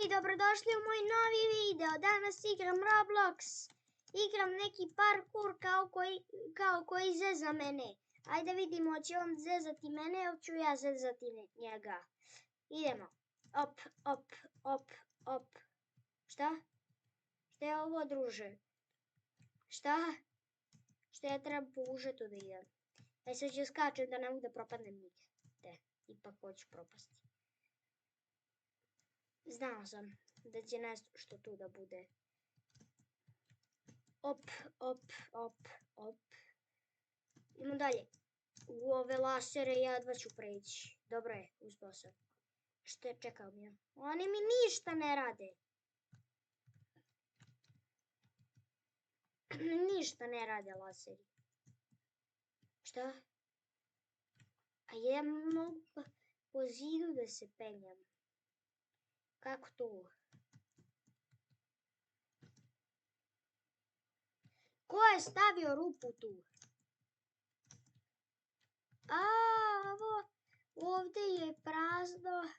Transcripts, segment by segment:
i dobrodošli u moj novi video. Danas igram Roblox. Igram neki parkour kao koji zeza mene. Ajde vidimo, će on zezati mene ili ću ja zezati njega. Idemo. Op, op, op, op. Šta? Šta je ovo, druže? Šta? Šta ja trebam po užetu da idem? Aj sad ću skačem da ne mogu da propadnem nigde. Ipak hoću propasti. Znao sam da će nešto tu da bude. Op, op, op, op. Idemo dalje. U ove lasere jedva ću preći. Dobro je, uspio sam. Što je čekao mi? Oni mi ništa ne rade. Ništa ne rade laseri. Šta? A ja mogu po zidu da se penjam. Kako to? Ko je stavio rupu tu? A, ovdje je prazno.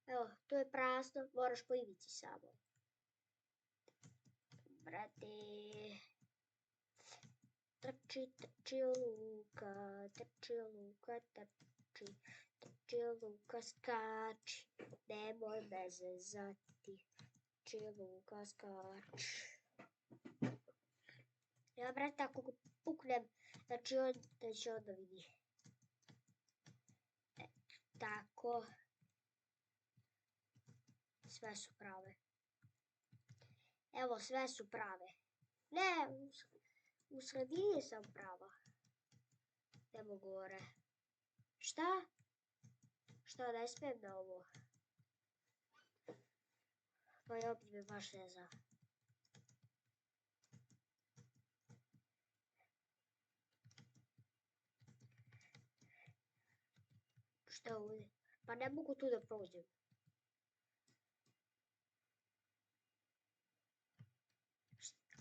Evo, to je prazno. Moraš po ivici samo. Brate. Trči, trči Luka, trči Luka, trči. Trči Luka, skači. Nemoj me zezati. Trči Luka, skači. Ja, brate, ako ga puknem, znači da će onda vidi. Tako. Sve su prave. Evo, sve su prave. Ne, u sredini sam prava. Evo gore. Šta? Šta, ne smijem na ovo? Pa ja opet me baš ne znam. Šta ovdje? Pa ne mogu tu da prođem.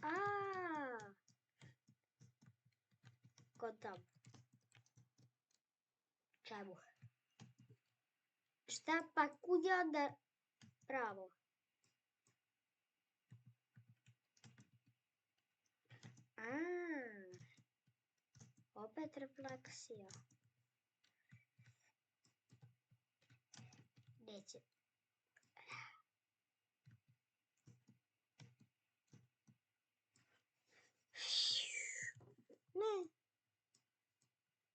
Aaaa! Kod tam. Čemu? Šta pa kud je onda pravo? Opet refleksija. Neće. Ne.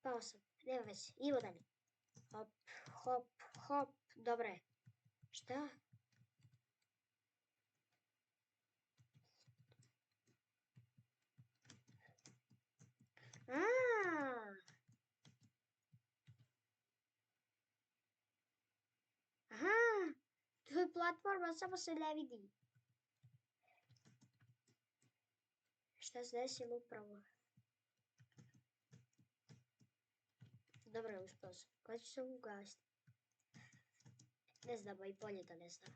Pao sam. Nema veze. Idemo dalje. Hop, hop, hop. Dobro je. Šta? Aha. To je platforma, samo se ne vidi. Šta se desilo upravo? Dobro je, uspio sam. Kada ću se ugasiti? Ne znam, i bolje da ne znam.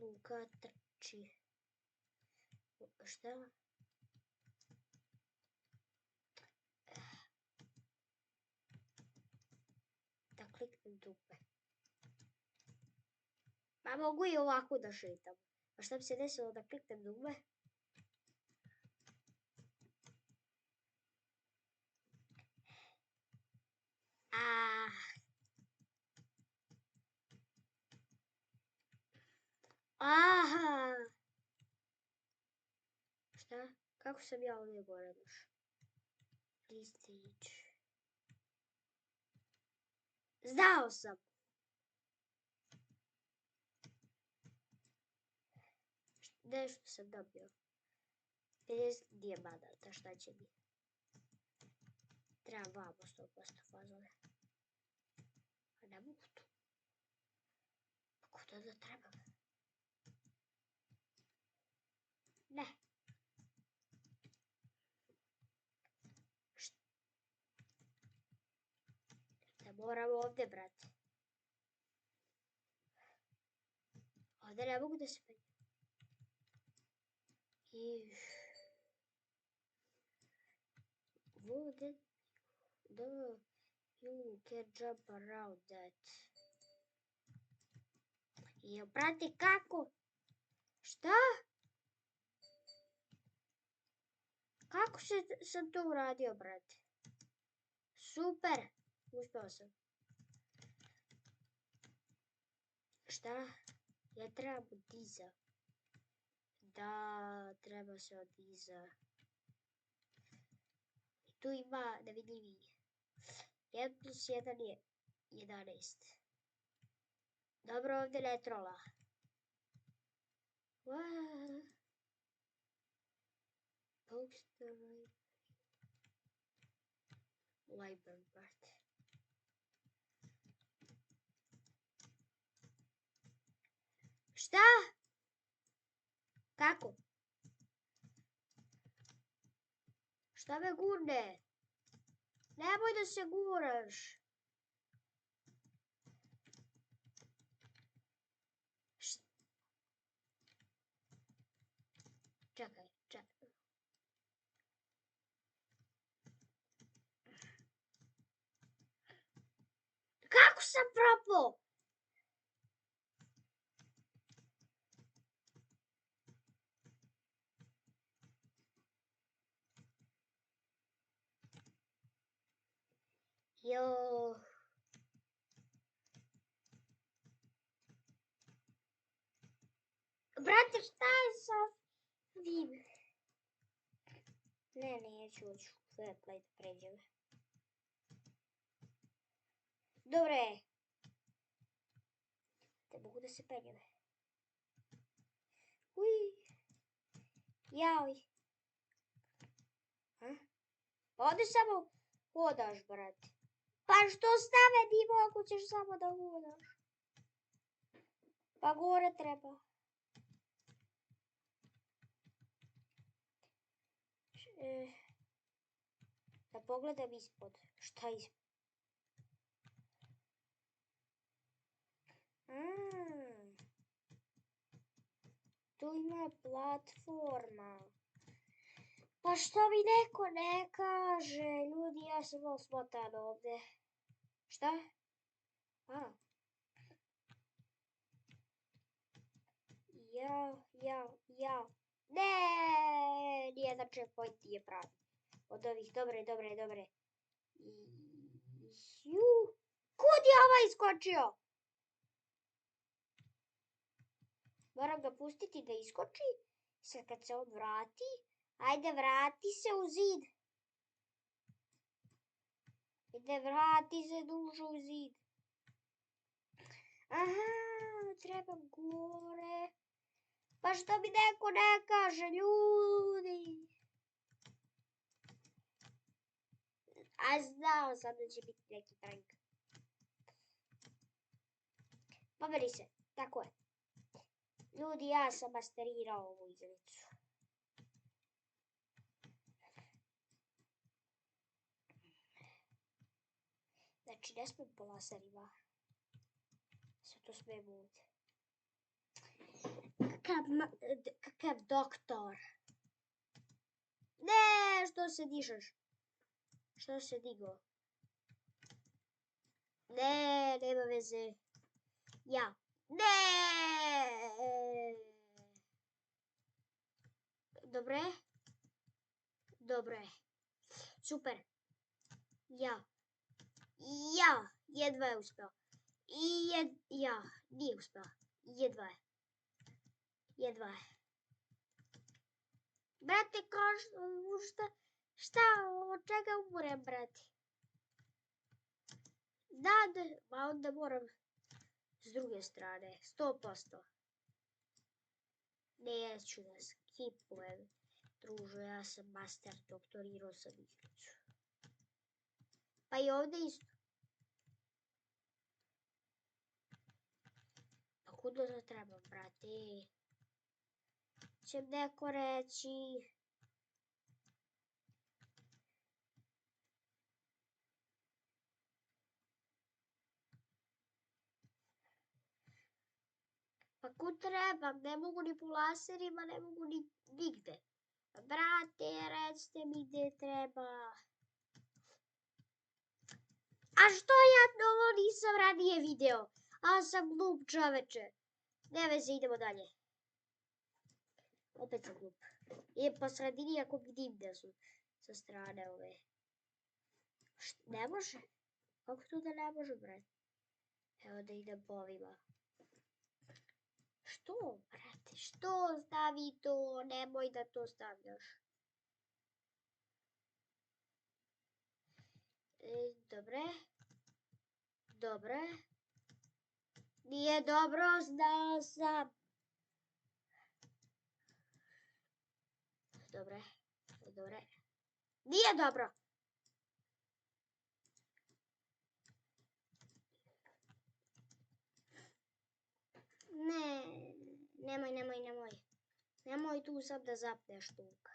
Luka trči. Šta? Da kliknem dupe. Pa mogu i ovako da šetam. A šta bi se desilo da kliknem dupe? Aha! Šta? Kako sam ja ovdje gore došao? Listić. Znao sam! Nešto sam dobio. 50 dijamanata, šta će mi? Trebam vamo 100% fazove. A ne mogu tu. Kako to da trebam? Ne. Ne moram ovdje, brate. Ovdje ne mogu da se penjem. Wouldn't you can jump around that? Jo, brate, kako? Šta? Kako sam to uradio, brate? Super, uspio sam. Šta? Ja trebam od iza. Da, treba se od iza. I tu ima, da vidim vi. 1 plus 1 je 11. Dobro, ovdje ne trola. Poster library, brate. Šta? Kako? Šta me gurne? Nemoj da se guraš. Čekaj. Kako sam propao? Jo. Brate, šta je sa ovim? Ne, neću fair play da pređem. Dobre. Ne mogu da se penjem. Jaj. Pa ovdje samo hodaš, brate. Pa što stave divo ako ćeš samo da hodaš? Pa gore treba. Da pogledam ispod. Šta ispod? Tu ima platforma. Pa što mi neko ne kaže? Ljudi, ja sam malo smotan ovdje. Šta? Ja. Ne, nijedan checkpoint nije pravi. Od ovih, dobre. Kud je ovaj iskočio? Moram ga pustiti da iskoči. Sad kad se on vrati, ajde vrati se u zid. Vrati se dužo u zid. Aha, treba gore. Pa što mi neko ne kaže, ljudi? A znao sam da će biti neki prank. Pomeri se, tako je. Ljudi, ja sam masterirao ovu igricu. Znači, ne smijem po laserima. Sve to smijem ovdje. Kakav doktor. Ne, što se dižeš? Što se digo? Ne, nema veze. Ja. Ne! Dobre. Super. Ja. Jedva je uspio. Nije uspio. Jedva je. Brate, šta, od čega umorem, brate? Ma onda moram s druge strane, 100%. Neću da skipujem. Družo, ja sam master, doktorirao sam igricu. Pa i ovdje isto. Pa kuda to treba, brate? Će neko reći. Pa kud trebam? Ne mogu ni po laserima, ne mogu ni nigde. Brate, recite mi gdje treba. A što ja ovo nisam ranije video? A sam glup čoveče. Ne veze, idemo dalje. Opet sam glup. I po sredini ako vidim da su sa strane ove. Ne može? Kako to da ne može, brate? Evo da idem po ovima. Što, brate? Što stavi to? Nemoj da to stavljaš. Dobre. Dobre. Nije dobro, znao sam. Dobre. Dobre. Nije dobro. Ne. Nemoj. Nemoj tu sad da zapneš tuka.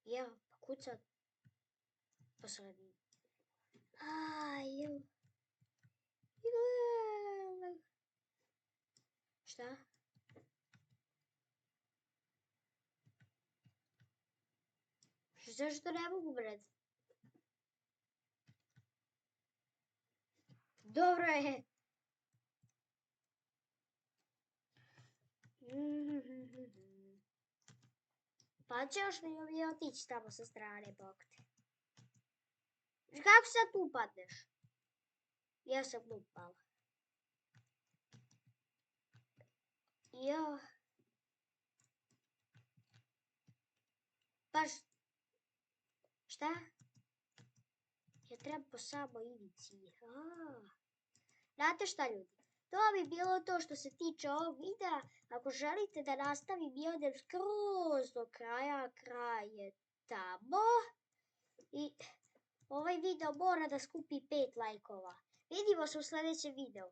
Ja, pa kucat. Posredi. Aj. Šta? Zašto ne mogu, bret? Dobro je. Pa će još mi otići tamo sa strane, bok te. Kako sad tu padneš? Ja sam lupala. Ja. Baš. Šta? Ja treba po samoj ivici. Znate šta, ljudi? To bi bilo to što se tiče ovog videa. Ako želite da nastavim i odem skroz do kraja, kraj je tamo. I ovaj video mora da skupi 5 lajkova. Vidimo se u sljedećem videu.